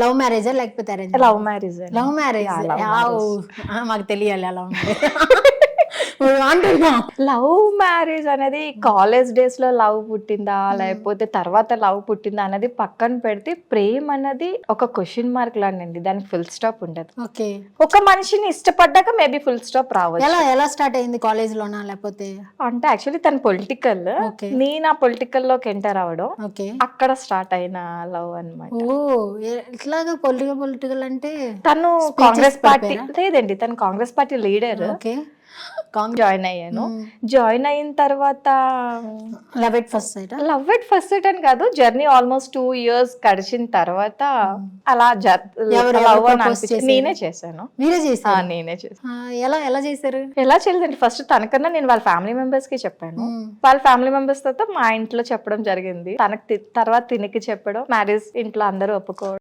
Love మ్యారేజా లేకపోతే arrange? Love marriage. Love marriage. మాకు తెలియాలి అలా ఉంది. లవ్ మ్యారేజ్ అనేది కాలేజ్ డేస్ లో లవ్ పుట్టిందా లేకపోతే తర్వాత లవ్ పుట్టిందా అనేది పక్కన పెడితే ప్రేమ అనేది ఒక క్వశ్చన్ మార్క్ లాంటి, దానికి ఫుల్ స్టాప్ ఉండదు. ఓకే. ఒక మనిషిని ఇష్టపడ్డాక మేబీ ఫుల్ స్టాప్ రావచ్చు. ఎలా స్టార్ట్ అయింది? కాలేజ్ లోనా లేకపోతే? అంటే యాక్చువల్లీ తను పొలిటికల్, నేను ఆ పొలిటికల్ లోకి ఎంటర్ అవడం, అక్కడ స్టార్ట్ అయిన లవ్ అన్నమాట. ఓ ఇట్లాగా పొలిటికల్ అంటే తను కాంగ్రెస్ పార్టీ లేదండి, తను కాంగ్రెస్ పార్టీ లీడర్. జాయిన్ అయ్యాను. జాయిన్ అయిన తర్వాత లవ్ ఎట్ ఫస్ట్ సైట్ అని కాదు, జర్నీ ఆల్మోస్ట్ 2 years గడిచిన తర్వాత అలా నేనే చేశాను. నేనే చేశాను. ఎలా చేశారు? ఎలా చేయలేదండి, ఫస్ట్ తనకన్నా నేను వాళ్ళ ఫ్యామిలీ మెంబర్స్ కి చెప్పాను. వాళ్ళ ఫ్యామిలీ మెంబర్స్ తర్వాత మా ఇంట్లో చెప్పడం జరిగింది. తనకి తర్వాత తినికి చెప్పడం, మ్యారేజ్ ఇంట్లో అందరూ ఒప్పుకోవడం.